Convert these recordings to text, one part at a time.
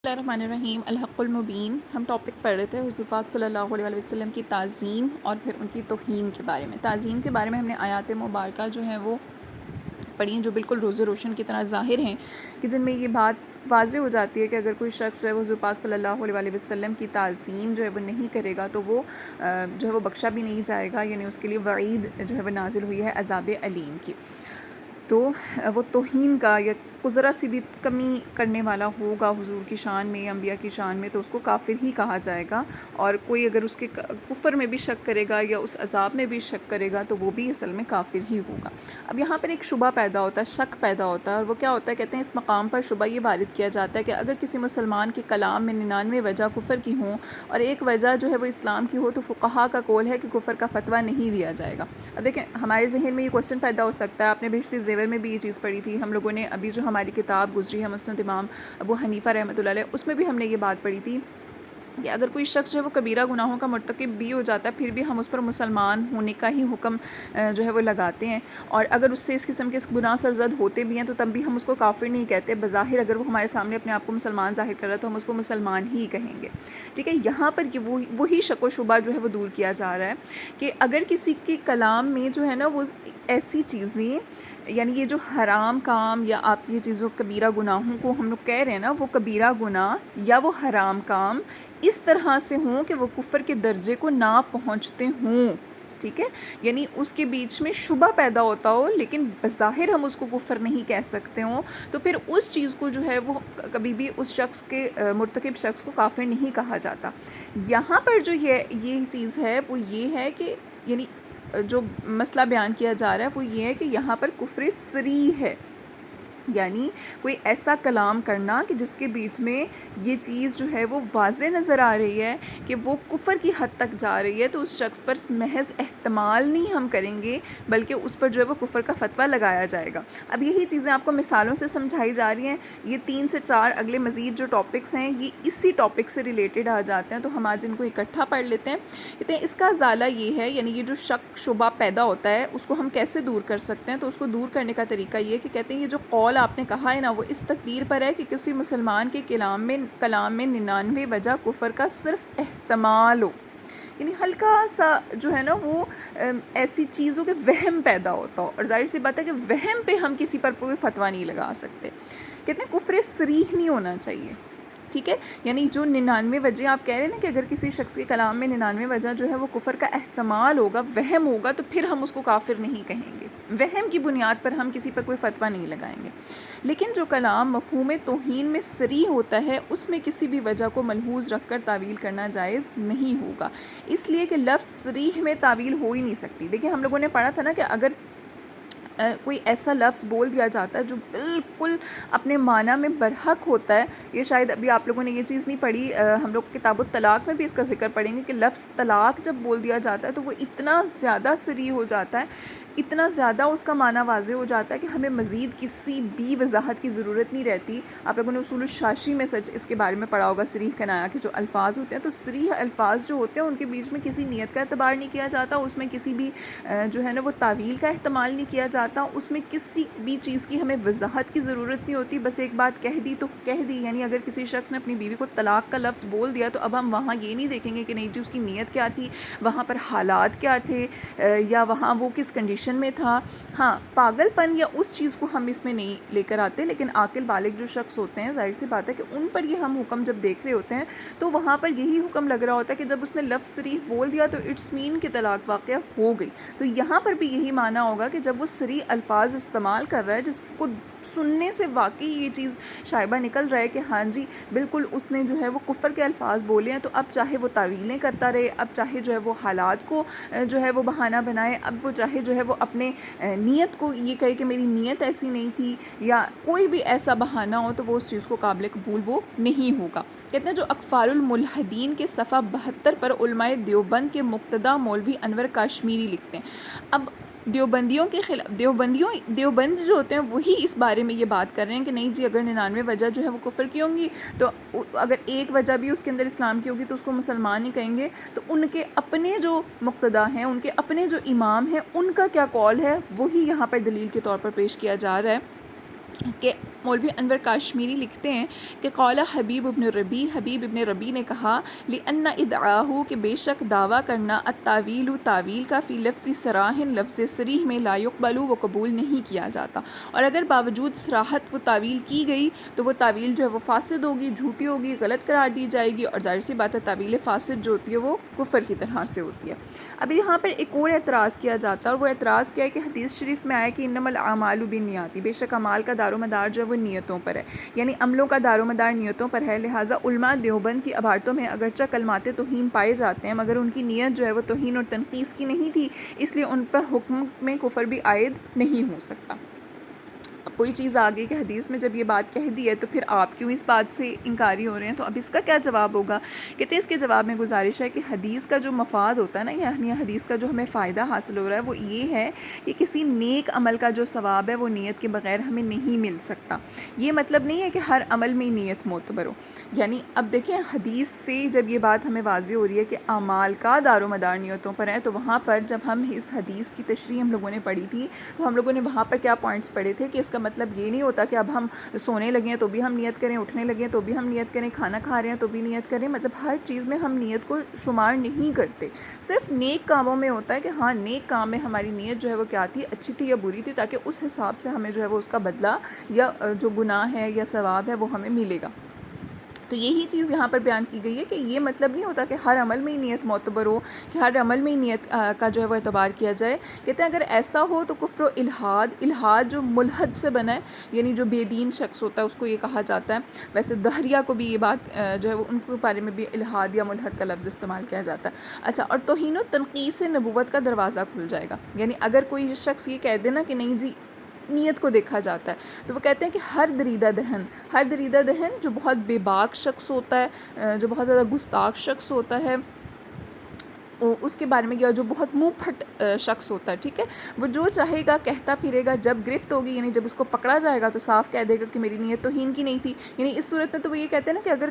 بسم اللہ الرحمن الرحیم الحق المبین۔ ہم ٹاپک پڑھ رہے تھے حضور پاک صلی اللہ علیہ وسلم کی تعظیم اور پھر ان کی توہین کے بارے میں۔ تعظیم کے بارے میں ہم نے آیات مبارکہ جو ہیں وہ پڑھی ہیں، جو بالکل روز روشن کی طرح ظاہر ہیں، کہ جن میں یہ بات واضح ہو جاتی ہے کہ اگر کوئی شخص جو ہے وہ حضور پاک صلی اللہ علیہ وسلم کی تعظیم جو ہے وہ نہیں کرے گا تو وہ جو ہے وہ بخشا بھی نہیں جائے گا، یعنی اس کے لیے وعید جو ہے وہ نازل ہوئی ہے عذاب علیم کی۔ تو وہ توہین کا یا ذرا سی بھی کمی کرنے والا ہوگا حضور کی شان میں، انبیاء کی شان میں، تو اس کو کافر ہی کہا جائے گا، اور کوئی اگر اس کے کفر میں بھی شک کرے گا یا اس عذاب میں بھی شک کرے گا تو وہ بھی اصل میں کافر ہی ہوگا۔ اب یہاں پر ایک شبہ پیدا ہوتا ہے، شک پیدا ہوتا ہے، اور وہ کیا ہوتا ہے، کہتے ہیں اس مقام پر شبہ یہ وارد کیا جاتا ہے کہ اگر کسی مسلمان کے کلام میں 99 وجہ کفر کی ہوں اور ایک وجہ جو ہے وہ اسلام کی ہو تو فقہا کا قول ہے کہ کفر کا فتویٰ نہیں دیا جائے گا۔ اب دیکھیں ہمارے ذہن میں یہ کوسچن پیدا ہو سکتا ہے، آپ نے بہشتی زیور میں بھی یہ چیز پڑھی تھی، ہم لوگوں نے ابھی جو ہماری کتاب گزری ہے مسند امام ابو حنیفہ رحمۃ اللہ علیہ، اس میں بھی ہم نے یہ بات پڑھی تھی کہ اگر کوئی شخص جو ہے وہ کبیرہ گناہوں کا مرتکب بھی ہو جاتا ہے پھر بھی ہم اس پر مسلمان ہونے کا ہی حکم جو ہے وہ لگاتے ہیں، اور اگر اس سے اس قسم کے گناہ سرزد ہوتے بھی ہیں تو تب بھی ہم اس کو کافر نہیں کہتے، بظاہر اگر وہ ہمارے سامنے اپنے آپ کو مسلمان ظاہر کر رہا ہے تو ہم اس کو مسلمان ہی کہیں گے، ٹھیک ہے۔ یہاں پر کہ وہی شک و شبہ جو ہے وہ دور کیا جا رہا ہے کہ اگر کسی کے کلام میں جو ہے نا وہ ایسی چیزیں، یعنی یہ جو حرام کام یا آپ یہ چیزوں کبیرہ گناہوں کو ہم لوگ کہہ رہے ہیں نا، وہ کبیرہ گناہ یا وہ حرام کام اس طرح سے ہوں کہ وہ کفر کے درجے کو نہ پہنچتے ہوں، ٹھیک ہے، یعنی اس کے بیچ میں شبہ پیدا ہوتا ہو لیکن بظاہر ہم اس کو کفر نہیں کہہ سکتے ہوں، تو پھر اس چیز کو جو ہے وہ کبھی بھی اس شخص کے مرتکب شخص کو کافر نہیں کہا جاتا۔ یہاں پر جو یہ چیز ہے وہ یہ ہے کہ یعنی جو مسئلہ بیان کیا جا رہا ہے وہ یہ ہے کہ یہاں پر کفر صریح ہے، یعنی کوئی ایسا کلام کرنا کہ جس کے بیچ میں یہ چیز جو ہے وہ واضح نظر آ رہی ہے کہ وہ کفر کی حد تک جا رہی ہے، تو اس شخص پر محض احتمال نہیں ہم کریں گے بلکہ اس پر جو ہے وہ کفر کا فتویٰ لگایا جائے گا۔ اب یہی چیزیں آپ کو مثالوں سے سمجھائی جا رہی ہیں، یہ 3 سے 4 اگلے مزید جو ٹاپکس ہیں یہ اسی ٹاپک سے ریلیٹڈ آ جاتے ہیں، تو ہم آج ان کو اکٹھا پڑھ لیتے ہیں۔ کہتے ہیں اس کا ازالہ یہ ہے، یعنی یہ جو شک شبہ پیدا ہوتا ہے اس کو ہم کیسے دور کر سکتے ہیں، تو اس کو دور کرنے کا طریقہ یہ کہ کہتے ہیں یہ جو قول آپ نے کہا ہے نا وہ اس تقدیر پر ہے کہ کسی مسلمان کے کلام میں 99 وجہ کفر کا صرف احتمال ہو، یعنی ہلکا سا جو ہے نا وہ ایسی چیزوں کے وہم پیدا ہوتا ہو، اور ظاہر سی بات ہے کہ وہم پہ ہم کسی پر کوئی فتویٰ نہیں لگا سکتے۔ کہتے ہیں کفر صریح نہیں ہونا چاہیے، ٹھیک ہے، یعنی جو 99 وجہ آپ کہہ رہے ہیں نا کہ اگر کسی شخص کے کلام میں 99 وجہ جو ہے وہ کفر کا احتمال ہوگا، وہم ہوگا، تو پھر ہم اس کو کافر نہیں کہیں گے، وہم کی بنیاد پر ہم کسی پر کوئی فتویٰ نہیں لگائیں گے۔ لیکن جو کلام مفہوم توہین میں صریح ہوتا ہے اس میں کسی بھی وجہ کو ملحوظ رکھ کر تعویل کرنا جائز نہیں ہوگا، اس لیے کہ لفظ صریح میں تعویل ہو ہی نہیں سکتی۔ دیکھیں ہم لوگوں نے پڑھا تھا نا کہ اگر کوئی ایسا لفظ بول دیا جاتا ہے جو بالکل اپنے معنی میں برحق ہوتا ہے، یہ شاید ابھی آپ لوگوں نے یہ چیز نہیں پڑھی، ہم لوگ کتاب الطلاق میں بھی اس کا ذکر پڑھیں گے کہ لفظ طلاق جب بول دیا جاتا ہے تو وہ اتنا زیادہ صریح ہو جاتا ہے، اتنا زیادہ اس کا معنی واضح ہو جاتا ہے کہ ہمیں مزید کسی بھی وضاحت کی ضرورت نہیں رہتی۔ آپ لوگوں نے اصول الشاشی میں سچ اس کے بارے میں پڑھا ہوگا، صریح کنایہ کے جو الفاظ ہوتے ہیں، تو صریح الفاظ جو ہوتے ہیں ان کے بیچ میں کسی نیت کا اعتبار نہیں کیا جاتا، اس میں کسی بھی جو ہے نا وہ تعویل کا احتمال نہیں کیا جاتا، اس میں کسی بھی چیز کی ہمیں وضاحت کی ضرورت نہیں ہوتی، بس ایک بات کہہ دی تو کہہ دی، یعنی اگر کسی شخص نے اپنی بیوی کو طلاق کا لفظ بول دیا تو اب ہم وہاں یہ نہیں دیکھیں گے کہ نہیں جی اس کی نیت کیا تھی، وہاں پر حالات کیا تھے، یا وہاں وہ کس کنڈیشن میں تھا۔ ہاں پاگل پن یا اس چیز کو ہم اس میں نہیں لے کر آتے، لیکن عاقل بالغ جو شخص ہوتے ہیں ظاہر سی بات ہے کہ ان پر یہ ہم حکم جب دیکھ رہے ہوتے ہیں تو وہاں پر یہی حکم لگ رہا ہوتا ہے کہ جب اس نے لفظ صریح بول دیا تو اٹس مین کہ طلاق واقعہ ہو گئی، تو یہاں پر بھی یہی معنی ہوگا کہ جب وہ صریح الفاظ استعمال کر رہا ہے جس کو سننے سے واقعی یہ چیز شائبہ نکل رہا ہے کہ ہاں جی بالکل اس نے جو ہے وہ کفر کے الفاظ بولے ہیں، تو اب چاہے وہ تعویلیں کرتا رہے، اب چاہے جو ہے وہ حالات کو جو ہے وہ بہانہ بنائے، اب وہ چاہے جو ہے وہ اپنے نیت کو یہ کہے کہ میری نیت ایسی نہیں تھی، یا کوئی بھی ایسا بہانہ ہو، تو وہ اس چیز کو قابل قبول وہ نہیں ہوگا۔ کہتے ہیں جو اکفار الملحدین کے صفحہ 72 پر علماء دیوبند کے مقتدی مولوی انور کاشمیری لکھتے ہیں۔ اب دیوبندیوں کے خلاف دیوبند جو ہوتے ہیں وہی اس بارے میں یہ بات کر رہے ہیں کہ نہیں جی اگر 99 وجہ جو ہے وہ کفر کی ہوں گی تو اگر ایک وجہ بھی اس کے اندر اسلام کی ہوگی تو اس کو مسلمان ہی کہیں گے، تو ان کے اپنے جو مقتدی ہیں، ان کے اپنے جو امام ہیں، ان کا کیا قول ہے وہی یہاں پر دلیل کے طور پر پیش کیا جا رہا ہے کہ مولوی انور کاشمیری لکھتے ہیں کہ قال حبیب ابن ربی نے کہا لِأَنَّ ادعاہو کہ بے شک دعویٰ کرنا التاویل تعویل کا فی لفظ صراحن لفظ صریح میں لا یقبل وہ قبول نہیں کیا جاتا، اور اگر باوجود صراحت وہ تعویل کی گئی تو وہ تعویل جو ہے وہ فاسد ہوگی، جھوٹی ہوگی، غلط قرار دی جائے گی، اور ظاہر سی بات ہے تعویل فاسد جو ہوتی ہے وہ کفر کی طرح سے ہوتی ہے۔ اب یہاں پر ایک اور اعتراض کیا جاتا ہے، اور وہ اعتراض کیا ہے کہ حدیث شریف میں آیا کہ انما الاعمال بالنیات، بے شک اعمال کا دار و مدار جو ہے وہ نیتوں پر ہے، یعنی عملوں کا دار و مدار نیتوں پر ہے، لہٰذا علماء دیوبند کی عبارتوں میں اگرچہ کلمات توہین پائے جاتے ہیں مگر ان کی نیت جو ہے وہ توہین اور تنقیص کی نہیں تھی، اس لیے ان پر حکم میں کفر بھی عائد نہیں ہو سکتا۔ اب کوئی چیز آ گئی کہ حدیث میں جب یہ بات کہہ دی ہے تو پھر آپ کیوں اس بات سے انکاری ہو رہے ہیں؟ تو اب اس کا کیا جواب ہوگا؟ کہتے ہیں اس کے جواب میں گزارش ہے کہ حدیث کا جو مفاد ہوتا ہے نا، یعنی حدیث کا جو ہمیں فائدہ حاصل ہو رہا ہے وہ یہ ہے کہ کسی نیک عمل کا جو ثواب ہے وہ نیت کے بغیر ہمیں نہیں مل سکتا۔ یہ مطلب نہیں ہے کہ ہر عمل میں نیت معتبر ہو، یعنی اب دیکھیں حدیث سے جب یہ بات ہمیں واضح ہو رہی ہے کہ اعمال کا دار و مدار نیتوں پر ہے، تو وہاں پر جب ہم اس حدیث کی تشریح ہم لوگوں نے پڑھی تھی تو ہم لوگوں نے وہاں پر کیا پوائنٹس پڑھے تھے کہ اس کا مطلب یہ نہیں ہوتا کہ اب ہم سونے لگے ہیں تو بھی ہم نیت کریں، اٹھنے لگے ہیں تو بھی ہم نیت کریں، کھانا کھا رہے ہیں تو بھی نیت کریں، مطلب ہر چیز میں ہم نیت کو شمار نہیں کرتے، صرف نیک کاموں میں ہوتا ہے کہ ہاں نیک کام میں ہماری نیت جو ہے وہ کیا تھی، اچھی تھی یا بری تھی، تاکہ اس حساب سے ہمیں جو ہے وہ اس کا بدلہ یا جو گناہ ہے یا ثواب ہے وہ ہمیں ملے گا۔ تو یہی چیز یہاں پر بیان کی گئی ہے کہ یہ مطلب نہیں ہوتا کہ ہر عمل میں ہی نیت معتبر ہو، کہ ہر عمل میں ہی نیت کا جو ہے وہ اعتبار کیا جائے۔ کہتے ہیں اگر ایسا ہو تو کفر و الحاد جو ملحد سے بنا ہے، یعنی جو بے دین شخص ہوتا ہے اس کو یہ کہا جاتا ہے۔ ویسے دہریہ کو بھی یہ بات جو ہے وہ ان کے بارے میں بھی الحاد یا ملحد کا لفظ استعمال کیا جاتا ہے۔ اچھا، اور توہین و تنقیص سے نبوت کا دروازہ کھل جائے گا، یعنی اگر کوئی شخص یہ کہہ دے نا کہ نہیں جی نیت کو دیکھا جاتا ہے، تو وہ کہتے ہیں کہ ہر دریدہ دہن جو بہت بے باک شخص ہوتا ہے، جو بہت زیادہ گستاخ شخص ہوتا ہے، اس کے بارے میں، یا جو بہت منہ پھٹ شخص ہوتا ہے، ٹھیک ہے، وہ جو چاہے گا کہتا پھرے گا، جب گرفت ہوگی یعنی جب اس کو پکڑا جائے گا تو صاف کہہ دے گا کہ میری نیت توہین کی نہیں تھی۔ یعنی اس صورت میں تو وہ یہ کہتے ہیں نا کہ اگر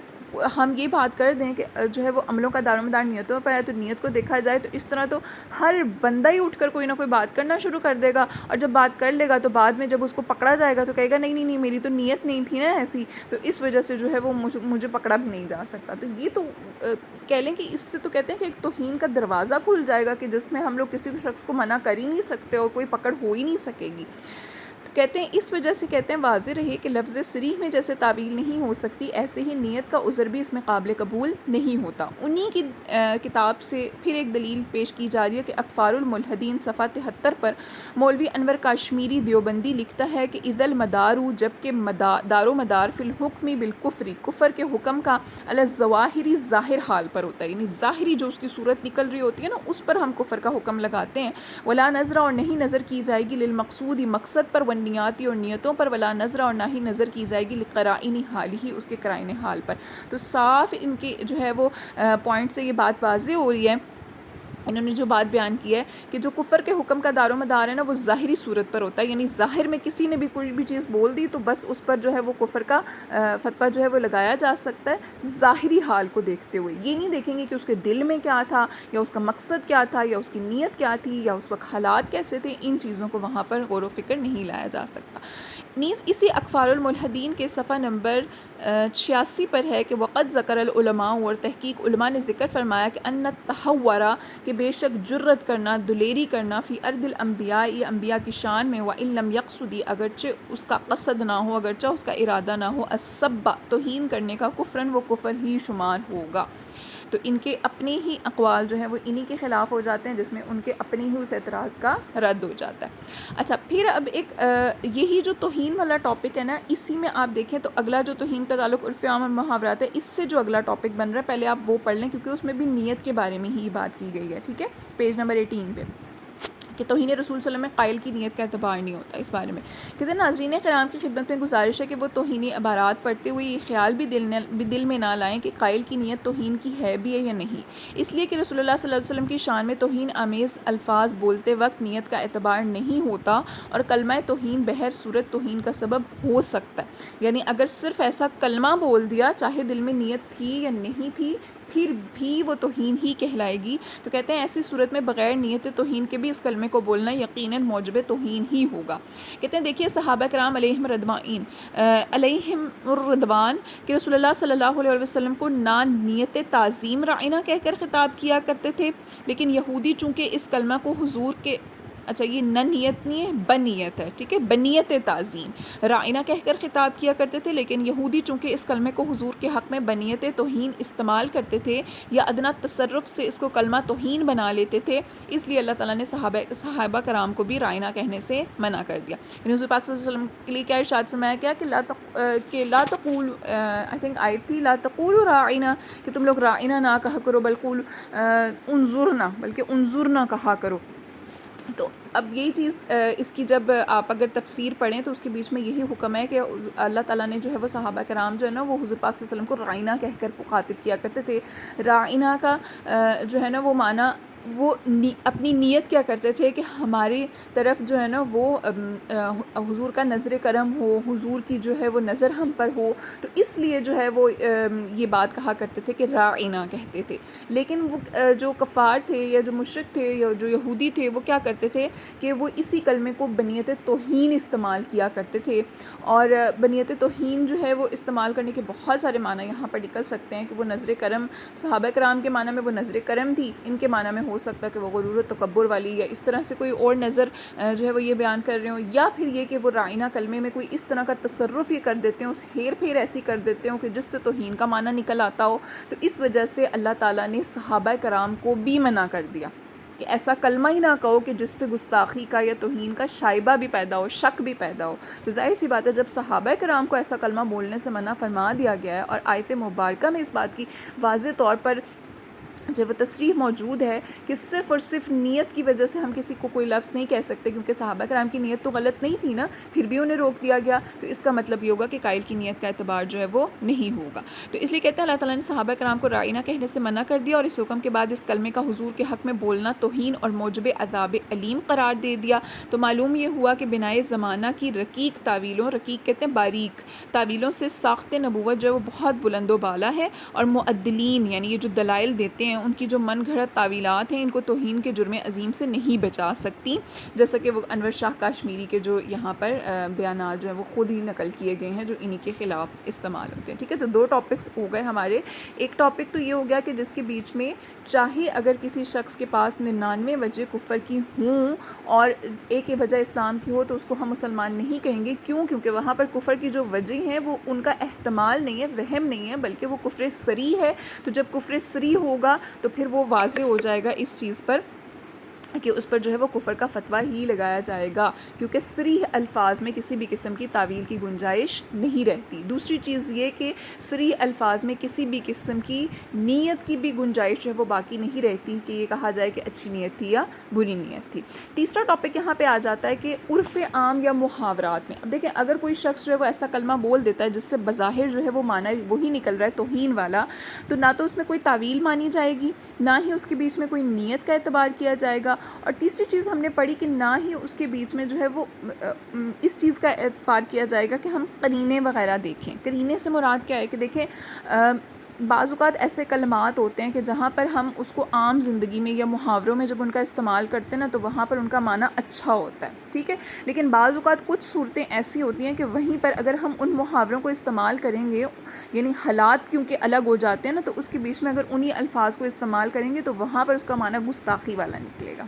ہم یہ بات کر دیں کہ جو ہے وہ عملوں کا دار و مدار نیتوں پر ہے تو نیت کو دیکھا جائے، تو اس طرح تو ہر بندہ ہی اٹھ کر کوئی نہ کوئی بات کرنا شروع کر دے گا، اور جب بات کر لے گا تو بعد میں جب اس کو پکڑا جائے گا تو کہے گا نہیں میری تو نیت نہیں تھی نا ایسی، تو اس وجہ سے جو ہے وہ مجھے پکڑا بھی نہیں جا سکتا۔ تو یہ تو کہہ لیں کہ اس سے تو کہتے ہیں کہ ایک توہین کا دروازہ کھل جائے گا کہ جس میں ہم لوگ کسی بھی شخص کو منع کر ہی نہیں سکتے اور کوئی پکڑ ہو ہی نہیں سکے گی۔ تو کہتے ہیں اس وجہ سے کہتے ہیں واضح رہے کہ لفظ صریح میں جیسے تعویل نہیں ہو سکتی، ایسے ہی نیت کا عذر بھی اس میں قابل قبول نہیں ہوتا۔ انہی کی کتاب سے پھر ایک دلیل پیش کی جا رہی ہے کہ اکفار الملحدین صفحہ 73 پر مولوی انور کاشمیری دیوبندی لکھتا ہے کہ اذا المدار، جبکہ دار و مدار فی الحکم بالکفری، کفر کے حکم کا علی الظواہری ظاہر حال پر ہوتا ہے، یعنی ظاہری جو اس کی صورت نکل رہی ہوتی ہے نا اس پر ہم کفر کا حکم لگاتے ہیں۔ ولا نظر، اور نہیں نظر کی جائے گی، للمقصود مقصد پر، والنیاتی اور نیتوں پر، ولا نظر اور نہ ہی نظر کی جائے گی، لقرائن حال ہی اس کے قرائن حال پر۔ تو صاف ان کے جو ہے وہ پوائنٹ سے یہ بات واضح ہو رہی ہے، انہوں نے جو بات بیان کی ہے کہ جو کفر کے حکم کا دار و مدار ہے نا وہ ظاہری صورت پر ہوتا ہے، یعنی ظاہر میں کسی نے بھی کوئی بھی چیز بول دی تو بس اس پر جو ہے وہ کفر کا فتویٰ جو ہے وہ لگایا جا سکتا ہے ظاہری حال کو دیکھتے ہوئے۔ یہ نہیں دیکھیں گے کہ اس کے دل میں کیا تھا، یا اس کا مقصد کیا تھا، یا اس کی نیت کیا تھی، یا اس وقت حالات کیسے تھے، ان چیزوں کو وہاں پر غور و فکر نہیں لایا جا سکتا۔ نیز اسی اکفار الملحدین کے صفحہ نمبر 86 پر ہے کہ وقد ذکر العلماء، اور تحقیق علماء نے ذکر فرمایا کہ ان التحورہ، کہ بے شک جرت کرنا، دلیری کرنا، فی ارض الانبیاء، انبیاء کی شان میں، وان لم یقصدی، اگرچہ اس کا قصد نہ ہو، اگرچہ اس کا ارادہ نہ ہو، السب، توہین کرنے کا، کفرن، وہ کفر ہی شمار ہوگا۔ تو ان کے اپنے ہی اقوال جو ہیں وہ انہی کے خلاف ہو جاتے ہیں، جس میں ان کے اپنے ہی اس اعتراض کا رد ہو جاتا ہے۔ اچھا، پھر اب ایک یہی جو توہین والا ٹاپک ہے نا، اسی میں آپ دیکھیں تو اگلا جو توہین کا تعلق عرف عام اور محاورات ہے، اس سے جو اگلا ٹاپک بن رہا ہے پہلے آپ وہ پڑھ لیں، کیونکہ اس میں بھی نیت کے بارے میں ہی بات کی گئی ہے، ٹھیک ہے، پیج نمبر 18 پہ، کہ توہین رسول صلی اللہ علیہ وسلم میں قائل کی نیت کا اعتبار نہیں ہوتا۔ اس بارے میں کہتے ہیں ناظرین کرام کی خدمت میں گزارش ہے کہ وہ توہینی عبارات پڑھتے ہوئے یہ خیال بھی دل میں نہ لائیں کہ قائل کی نیت توہین کی ہے بھی ہے یا نہیں، اس لیے کہ رسول اللہ صلی اللہ علیہ وسلم کی شان میں توہین آمیز الفاظ بولتے وقت نیت کا اعتبار نہیں ہوتا، اور کلمہ توہین بہر صورت توہین کا سبب ہو سکتا ہے، یعنی اگر صرف ایسا کلمہ بول دیا، چاہے دل میں نیت تھی یا نہیں تھی، پھر بھی وہ توہین ہی کہلائے گی. تو کہتے ہیں ایسی صورت میں بغیر نیت توہین کے بھی اس کلمے کو بولنا یقیناً موجب توہین ہی ہوگا. کہتے ہیں دیکھیے صحابہ کرام علیہم الرضوان کہ رسول اللہ صلی اللہ علیہ وسلم کو نہ نیت تعظیم رائنہ کہہ کر خطاب کیا کرتے تھے، لیکن یہودی چونکہ اس کلمہ کو حضور کے اچھا یہ نہ نیت نہیں ہے بنیت ہے، ٹھیک ہے، بنیت تعظیم رائنہ کہہ کر خطاب کیا کرتے تھے، لیکن یہودی چونکہ اس کلمے کو حضور کے حق میں بنیت توہین استعمال کرتے تھے یا ادنا تصرف سے اس کو کلمہ توہین بنا لیتے تھے، اس لیے اللہ تعالیٰ نے صحابہ کرام کو بھی رائنہ کہنے سے منع کر دیا. یعنی حضور پاک صلی اللہ علیہ وسلم کے لیے کیا ارشاد فرمایا کیا کہ لا تقول آئی تھنک آیت تھی لا تقولوا رائنہ، کہ تم لوگ رائنہ نہ کہا کرو بلکہ انظرنا، بلکہ انظرنا کہا کرو. تو اب یہی چیز اس کی جب آپ اگر تفسیر پڑھیں تو اس کے بیچ میں یہی حکم ہے کہ اللہ تعالیٰ نے جو ہے وہ صحابہ کرام جو ہے نا وہ حضور پاک صلی اللہ علیہ وسلم کو رائنہ کہہ کر مخاطب کیا کرتے تھے. رائنہ کا جو ہے نا وہ معنی وہ اپنی نیت کیا کرتے تھے کہ ہماری طرف جو ہے نا وہ حضور کا نظر کرم ہو، حضور کی جو ہے وہ نظر ہم پر ہو، تو اس لیے جو ہے وہ یہ بات کہا کرتے تھے کہ رائنہ کہتے تھے. لیکن وہ جو کفار تھے یا جو مشرک تھے یا جو یہودی تھے وہ کیا کرتے تھے کہ وہ اسی کلمے کو بنیت توہین استعمال کیا کرتے تھے. اور بنیت توہین جو ہے وہ استعمال کرنے کے بہت سارے معنی یہاں پر نکل سکتے ہیں کہ وہ نظر کرم صحابہ کرام کے معنی میں وہ نظر کرم تھی، ان کے معنی میں ہو سکتا ہے کہ وہ غرور و تکبر والی یا اس طرح سے کوئی اور نظر جو ہے وہ یہ بیان کر رہے ہوں، یا پھر یہ کہ وہ رائنہ کلمے میں کوئی اس طرح کا تصرف یہ کر دیتے ہوں، اس ہیر پھیر ایسی کر دیتے ہوں کہ جس سے توہین کا معنی نکل آتا ہو. تو اس وجہ سے اللہ تعالیٰ نے صحابہ کرام کو بھی منع کر دیا کہ ایسا کلمہ ہی نہ کہو کہ جس سے گستاخی کا یا توہین کا شائبہ بھی پیدا ہو، شک بھی پیدا ہو. تو ظاہر سی بات ہے جب صحابہ کرام کو ایسا کلمہ بولنے سے منع فرما دیا گیا ہے اور آیت مبارکہ میں اس بات کی واضح طور پر جو وہ تصریح موجود ہے کہ صرف اور صرف نیت کی وجہ سے ہم کسی کو کوئی لفظ نہیں کہہ سکتے، کیونکہ صحابہ کرام کی نیت تو غلط نہیں تھی نا، پھر بھی انہیں روک دیا گیا، تو اس کا مطلب یہ ہوگا کہ قائل کی نیت کا اعتبار جو ہے وہ نہیں ہوگا. تو اس لیے کہتے ہیں اللہ تعالیٰ نے صحابہ کرام کو رائنہ کہنے سے منع کر دیا، اور اس حکم کے بعد اس کلمے کا حضور کے حق میں بولنا توہین اور موجب عذاب علیم قرار دے دیا. تو معلوم یہ ہوا کہ بنائے زمانہ کی رقیق تعویلوں، رقیق کہتے ہیں باریک تعویلوں سے ساخت نبوت جو ہے وہ بہت بلند و بالا ہے، اور معدلین یعنی یہ جو دلائل دیتے ہیں ان کی جو من گھڑت تعویلات ہیں ان کو توہین کے جرم عظیم سے نہیں بچا سکتی، جیسا کہ وہ انور شاہ کاشمیری کے جو یہاں پر بیانات جو ہیں وہ خود ہی نقل کیے گئے ہیں جو انہی کے خلاف استعمال ہوتے ہیں. ٹھیک ہے، تو دو ٹاپکس ہو گئے ہمارے. ایک ٹاپک تو یہ ہو گیا کہ جس کے بیچ میں چاہے اگر کسی شخص کے پاس 99 وجہ کفر کی ہوں اور ایک ہی وجہ اسلام کی ہو تو اس کو ہم مسلمان نہیں کہیں گے. کیوں؟ کیونکہ وہاں پر کفر کی جو وجہ ہیں وہ ان کا احتمال نہیں ہے، وہم نہیں ہے، بلکہ وہ کفر صریح ہے. تو جب کفر صریح ہوگا تو پھر وہ واضح ہو جائے گا اس چیز پر کہ اس پر جو ہے وہ کفر کا فتویٰ ہی لگایا جائے گا، کیونکہ صریح الفاظ میں کسی بھی قسم کی تعویل کی گنجائش نہیں رہتی. دوسری چیز یہ کہ صریح الفاظ میں کسی بھی قسم کی نیت کی بھی گنجائش جو ہے وہ باقی نہیں رہتی کہ یہ کہا جائے کہ اچھی نیت تھی یا بری نیت تھی. تیسرا ٹاپک یہاں پہ آ جاتا ہے کہ عرف عام یا محاورات میں. اب دیکھیں اگر کوئی شخص جو ہے وہ ایسا کلمہ بول دیتا ہے جس سے بظاہر جو ہے وہ معنی وہی نکل رہا ہے توہین والا، تو نہ تو اس میں کوئی تعویل مانی جائے گی، نہ ہی اس کے بیچ میں کوئی نیت کا اعتبار کیا جائے گا، اور تیسری چیز ہم نے پڑھی کہ نہ ہی اس کے بیچ میں جو ہے وہ اس چیز کا اعتبار کیا جائے گا کہ ہم قرینے وغیرہ دیکھیں. قرینے سے مراد کیا ہے کہ دیکھیں بعض اوقات ایسے کلمات ہوتے ہیں کہ جہاں پر ہم اس کو عام زندگی میں یا محاوروں میں جب ان کا استعمال کرتے ہیں نا تو وہاں پر ان کا معنی اچھا ہوتا ہے، ٹھیک ہے، لیکن بعض اوقات کچھ صورتیں ایسی ہوتی ہیں کہ وہیں پر اگر ہم ان محاوروں کو استعمال کریں گے، یعنی حالات کیونکہ الگ ہو جاتے ہیں نا، تو اس کے بیچ میں اگر انہی الفاظ کو استعمال کریں گے تو وہاں پر اس کا معنی گستاخی والا نکلے گا.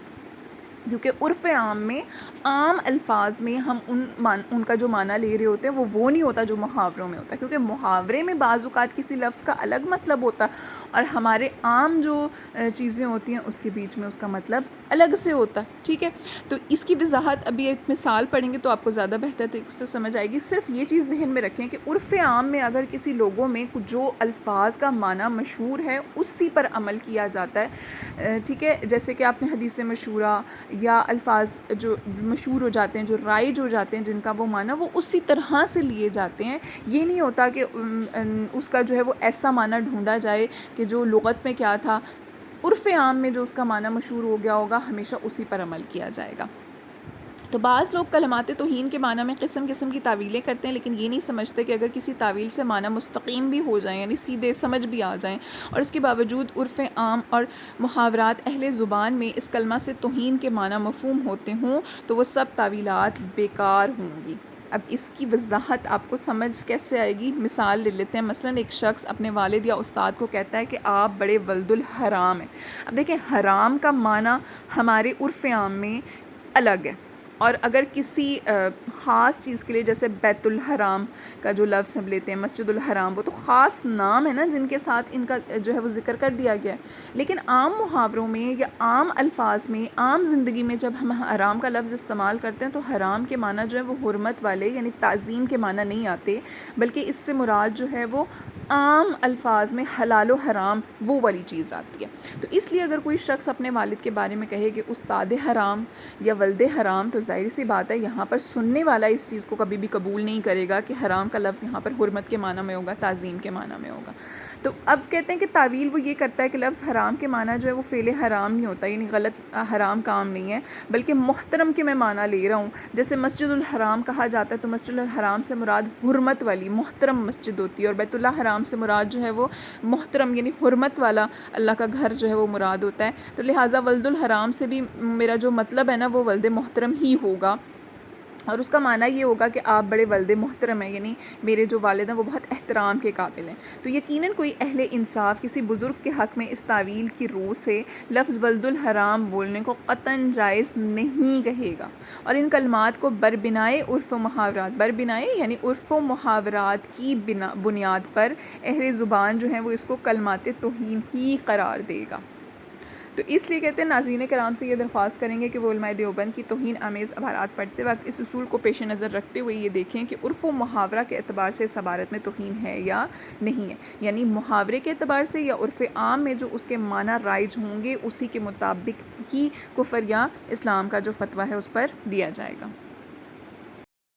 کیونکہ عرف عام میں عام الفاظ میں ہم ان کا جو معنی لے رہے ہوتے ہیں وہ نہیں ہوتا جو محاوروں میں ہوتا ہے، کیونکہ محاورے میں بعض اوقات کسی لفظ کا الگ مطلب ہوتا ہے اور ہمارے عام جو چیزیں ہوتی ہیں اس کے بیچ میں اس کا مطلب الگ سے ہوتا ہے. ٹھیک ہے، تو اس کی وضاحت ابھی ایک مثال پڑھیں گے تو آپ کو زیادہ بہتر طریقے سے سمجھ آئے گی. صرف یہ چیز ذہن میں رکھیں کہ عرف عام میں اگر کسی لوگوں میں جو الفاظ کا معنی مشہور ہے اسی پر عمل کیا جاتا ہے. ٹھیک ہے، جیسے کہ آپ نے حدیث مشہورہ یا الفاظ جو مشہور ہو جاتے ہیں، جو رائج ہو جاتے ہیں، جن کا وہ معنی وہ اسی طرح سے لیے جاتے ہیں. یہ نہیں ہوتا کہ اس کا جو ہے وہ ایسا معنی ڈھونڈا جائے کہ جو لغت میں کیا تھا، عرف عام میں جو اس کا معنی مشہور ہو گیا ہوگا ہمیشہ اسی پر عمل کیا جائے گا. تو بعض لوگ کلمات توہین کے معنی میں قسم قسم کی تعویلیں کرتے ہیں، لیکن یہ نہیں سمجھتے کہ اگر کسی تعویل سے معنی مستقیم بھی ہو جائیں، یعنی سیدھے سمجھ بھی آ جائیں، اور اس کے باوجود عرف عام اور محاورات اہل زبان میں اس کلمہ سے توہین کے معنی مفہوم ہوتے ہوں، تو وہ سب تعویلات بیکار ہوں گی۔ اب اس کی وضاحت آپ کو سمجھ کیسے آئے گی؟ مثال لے لیتے ہیں۔ مثلاً ایک شخص اپنے والد یا استاد کو کہتا ہے کہ آپ بڑے ولد الحرام ہیں۔ اب دیکھیں، حرام کا معنی ہمارے عرف عام میں الگ ہے، اور اگر کسی خاص چیز کے لیے، جیسے بیت الحرام کا جو لفظ ہم لیتے ہیں، مسجد الحرام، وہ تو خاص نام ہے نا جن کے ساتھ ان کا جو ہے وہ ذکر کر دیا گیا ہے۔ لیکن عام محاوروں میں یا عام الفاظ میں، عام زندگی میں جب ہم حرام کا لفظ استعمال کرتے ہیں تو حرام کے معنی جو ہے وہ حرمت والے، یعنی تعظیم کے معنی نہیں آتے، بلکہ اس سے مراد جو ہے وہ عام الفاظ میں حلال و حرام وہ والی چیز آتی ہے۔ تو اس لیے اگر کوئی شخص اپنے والد کے بارے میں کہے کہ استاد حرام یا ولد حرام، تو ظاہر سی بات ہے یہاں پر سننے والا اس چیز کو کبھی بھی قبول نہیں کرے گا کہ حرام کا لفظ یہاں پر حرمت کے معنی میں ہوگا، تعظیم کے معنی میں ہوگا۔ تو اب کہتے ہیں کہ تعویل وہ یہ کرتا ہے کہ لفظ حرام کے معنی جو ہے وہ فعل حرام نہیں ہوتا، یعنی غلط حرام کام نہیں ہے، بلکہ محترم کے میں معنی لے رہا ہوں۔ جیسے مسجد الحرام کہا جاتا ہے تو مسجد الحرام سے مراد حرمت والی محترم مسجد ہوتی ہے، اور بیت اللہ حرام سے مراد جو ہے وہ محترم یعنی حرمت والا اللہ کا گھر جو ہے وہ مراد ہوتا ہے۔ تو لہٰذا ولد الحرام سے بھی میرا جو مطلب ہے نا وہ ولد محترم ہی ہوگا، اور اس کا معنی یہ ہوگا کہ آپ بڑے ولد محترم ہیں، یعنی میرے جو والد ہیں وہ بہت احترام کے قابل ہیں۔ تو یقیناً کوئی اہل انصاف کسی بزرگ کے حق میں اس تعویل کی روح سے لفظ ولد الحرام بولنے کو قطعاً جائز نہیں کہے گا، اور ان کلمات کو بربنائے عرف و محاورات، بربنائے یعنی عرف و محاورات کی بنیاد پر اہل زبان جو ہیں وہ اس کو کلمات توہین ہی قرار دے گا۔ تو اس لیے کہتے ہیں ناظرین کرام سے یہ درخواست کریں گے کہ وہ علماء دیوبند کی توہین آمیز عبارات پڑھتے وقت اس اصول کو پیش نظر رکھتے ہوئے یہ دیکھیں کہ عرف و محاورہ کے اعتبار سے اس عبارت میں توہین ہے یا نہیں ہے، یعنی محاورے کے اعتبار سے یا عرف عام میں جو اس کے معنی رائج ہوں گے اسی کے مطابق ہی کفر یا اسلام کا جو فتویٰ ہے اس پر دیا جائے گا۔